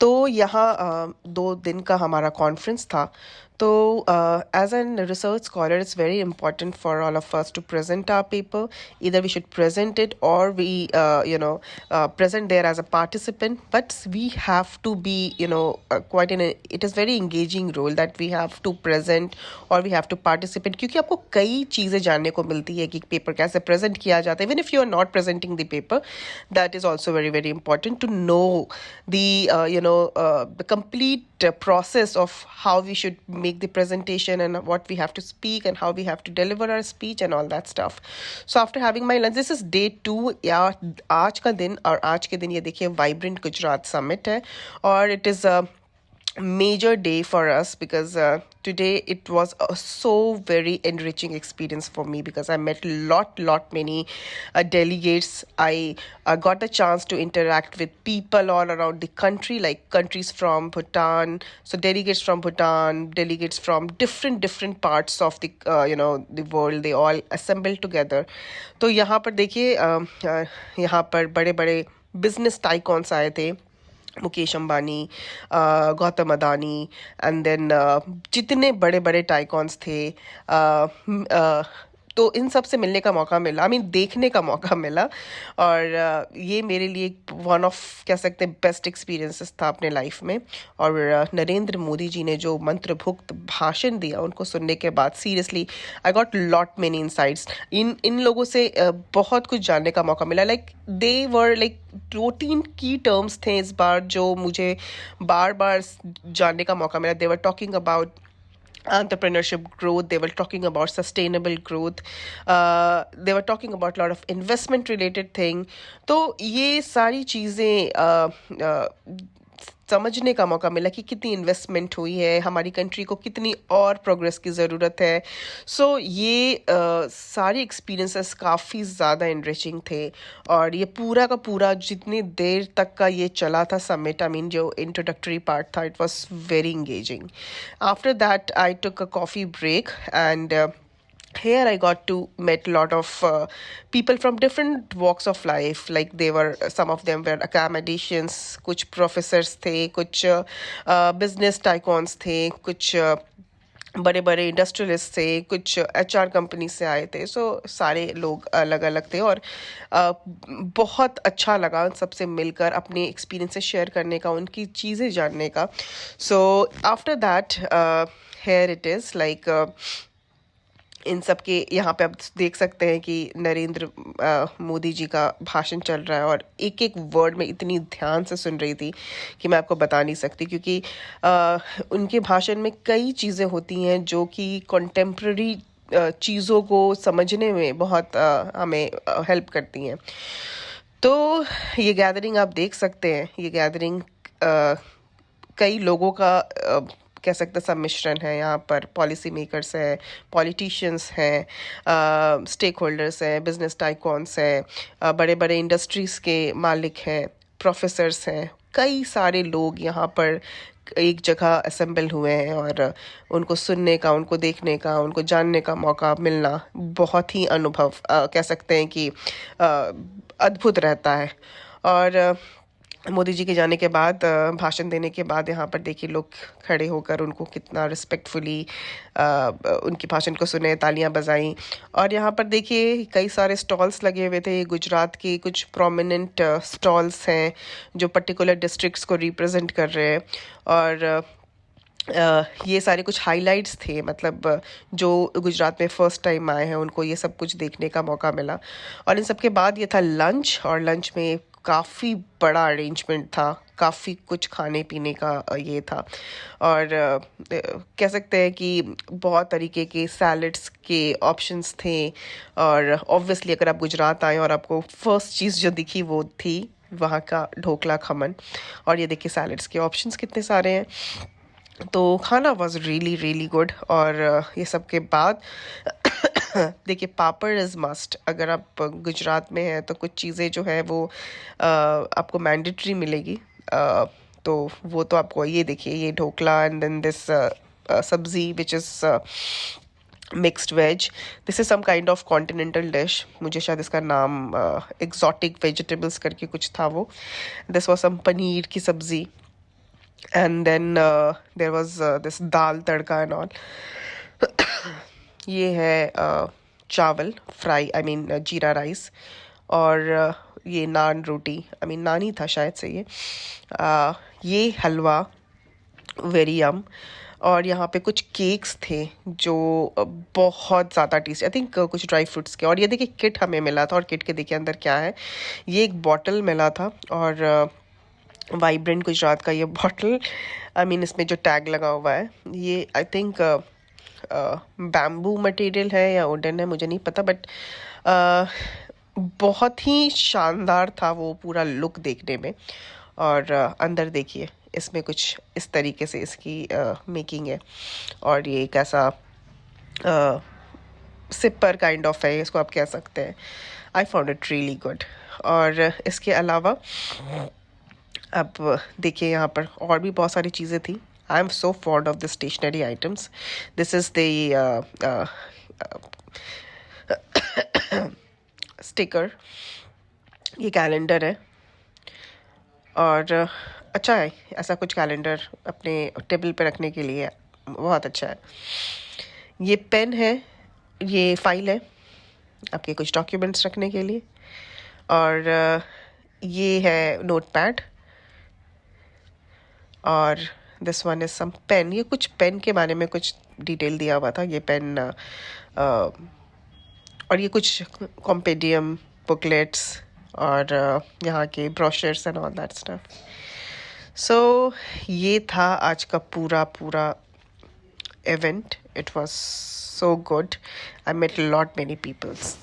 तो यहाँ 2 दिन का हमारा कॉन्फ्रेंस था। तो as an research scholar it's very important for all of us to present our paper. either we should present it or we present there as a participant, but we have to be quite in a, it is very engaging role that we have to present or we have to participate, क्योंकि आपको कई चीज़ें जानने को मिलती है कि paper कैसे प्रेजेंट किया जाता है। Even if you are not presenting the paper, that is also very very important to know the the complete process of how we should make the presentation and what we have to speak and how we have to deliver our speech and all that stuff. So after having my lunch, this is day 2 या आज का दिन, और आज के दिन ये देखिए वाइब्रेंट गुजरात समिट है, और it is a major day for us because today it was a so very enriching experience for me because I met lot many delegates. I got the chance to interact with people all around the country, like countries from Bhutan, so delegates from Bhutan, delegates from different parts of the the world, they all assembled together. तो यहाँ पर देखिए यहाँ पर बड़े बड़े business टाइकॉन्स आए थे, मुकेश अंबानी, गौतम अदानी, एंड देन जितने बड़े बड़े टाइकॉन्स थे, तो इन सब से मिलने का मौका मिला, देखने का मौका मिला, और ये मेरे लिए वन ऑफ कह सकते हैं बेस्ट एक्सपीरियंसेस था अपने लाइफ में। और नरेंद्र मोदी जी ने जो मंत्रमुग्ध भाषण दिया, उनको सुनने के बाद seriously I got lot many insights. इन लोगों से बहुत कुछ जानने का मौका मिला। लाइक दे वर लाइक 2-3 की टर्म्स थे इस बार जो मुझे बार बार जानने का मौका मिला। They were talking about entrepreneurship growth, they were talking about sustainable growth, they were talking about a lot of investment related thing. तो ये सारी चीज़ें समझने का मौका मिला कि कितनी इन्वेस्टमेंट हुई है, हमारी कंट्री को कितनी और प्रोग्रेस की ज़रूरत है। सो ये सारे एक्सपीरियंसेस काफ़ी ज़्यादा इनरिचिंग थे, और ये पूरा का पूरा जितनी देर तक का ये चला था समिट, जो इंट्रोडक्टरी पार्ट था, it was very engaging. After that I took a coffee break, and here I got to met a lot of people from different walks of life. Like some of them were academicians, कुछ professors थे, कुछ business tycoons थे, कुछ बड़े बड़े industrialist थे, कुछ HR company से आए थे। सो सारे लोग अलग अलग थे, और बहुत अच्छा लगा उन सबसे मिलकर, अपने एक्सपीरियंसेस शेयर करने का, उनकी चीज़ें जानने का। So after that here it is like in सब के यहाँ पे आप देख सकते हैं कि नरेंद्र मोदी जी का भाषण चल रहा है, और एक एक वर्ड में इतनी ध्यान से सुन रही थी कि मैं आपको बता नहीं सकती, क्योंकि उनके भाषण में कई चीज़ें होती हैं जो कि कॉन्टेम्प्ररी चीज़ों को समझने में बहुत हमें हेल्प करती हैं। तो ये गैदरिंग आप देख सकते हैं, ये गैदरिंग कई लोगों का कह सकते हैं सम्मिश्रण है। यहाँ पर पॉलिसी मेकर्स हैं, पॉलिटिशियंस हैं, स्टेक होल्डर्स हैं, बिजनेस टाइकॉन्स हैं, बड़े बड़े इंडस्ट्रीज़ के मालिक हैं, प्रोफेसर्स हैं, कई सारे लोग यहाँ पर एक जगह असेंबल हुए हैं, और उनको सुनने का, उनको देखने का, उनको जानने का मौका मिलना बहुत ही अनुभव कह सकते हैं कि अद्भुत रहता है। और मोदी जी के जाने के बाद, भाषण देने के बाद, यहाँ पर देखिए लोग खड़े होकर उनको कितना रिस्पेक्टफुली उनकी भाषण को सुने, तालियां बजाई। और यहाँ पर देखिए कई सारे स्टॉल्स लगे हुए थे। गुजरात के कुछ प्रोमिनेंट स्टॉल्स हैं जो पर्टिकुलर डिस्ट्रिक्ट्स को रिप्रेजेंट कर रहे हैं, और ये सारे कुछ हाइलाइट्स थे, मतलब जो गुजरात में फ़र्स्ट टाइम आए हैं उनको ये सब कुछ देखने का मौका मिला। और इन सब के बाद ये था लंच, और लंच में काफ़ी बड़ा अरेंजमेंट था, काफ़ी कुछ खाने पीने का ये था, और कह सकते हैं कि बहुत तरीके के सैलड्स के ऑप्शंस थे। और ऑब्वियसली अगर आप गुजरात आए और आपको फर्स्ट चीज़ जो दिखी वो थी वहाँ का ढोकला खमन, और ये देखिए सैलड्स के ऑप्शंस कितने सारे हैं। तो खाना वॉज रियली रियली गुड। और ये सब के बाद देखिए पापड़ इज़ मस्ट। अगर आप गुजरात में हैं तो कुछ चीज़ें जो है वो आपको मैंडेटरी मिलेगी, तो वो तो आपको, ये देखिए ये dhokla, and then this sabzi which is mixed veg, this is some kind of continental dish, मुझे शायद इसका नाम एग्जॉटिक वेजिटेबल्स करके कुछ था वो। दिस वॉज सम पनीर की सब्ज़ी, and then there was this dal tadka and all. ये है चावल फ्राई, आई मीन जीरा राइस, और ये नान रोटी, आई मीन नान ही था शायद से ये हलवा, वेरी यम। और यहाँ पे कुछ केक्स थे जो बहुत ज़्यादा टेस्टी, आई थिंक कुछ ड्राई फ्रूट्स के। और ये देखिए किट हमें मिला था, और किट के देखिए अंदर क्या है। ये एक बॉटल मिला था, और वाइब्रेंट गुजरात का ये बॉटल, आई मीन इसमें जो टैग लगा हुआ है ये आई थिंक बैम्बू मटेरियल है या वुडन है, मुझे नहीं पता, बट बहुत ही शानदार था वो पूरा लुक देखने में। और अंदर देखिए इसमें कुछ इस तरीके से इसकी मेकिंग है, और ये एक ऐसा सिपर काइंड ऑफ है, इसको आप कह सकते हैं। I found it really good. और इसके अलावा अब देखिए यहाँ पर और भी बहुत सारी चीज़ें थी। I am so fond of the stationery items. This is the sticker, ये कैलेंडर है, और अच्छा है ऐसा कुछ कैलेंडर अपने टेबल पे रखने के लिए, बहुत अच्छा है। ये पेन है, ये फाइल है आपके कुछ डॉक्यूमेंट्स रखने के लिए, और ये है नोट पैड, और this one is some pen. ये कुछ पेन के बारे में कुछ डिटेल दिया हुआ था, ये पेन और ये कुछ कॉम्पेडियम बुकलेट्स, और यहाँ के brochures and all that stuff. So ये था आज का पूरा पूरा event. It was so good. I met lot many peoples.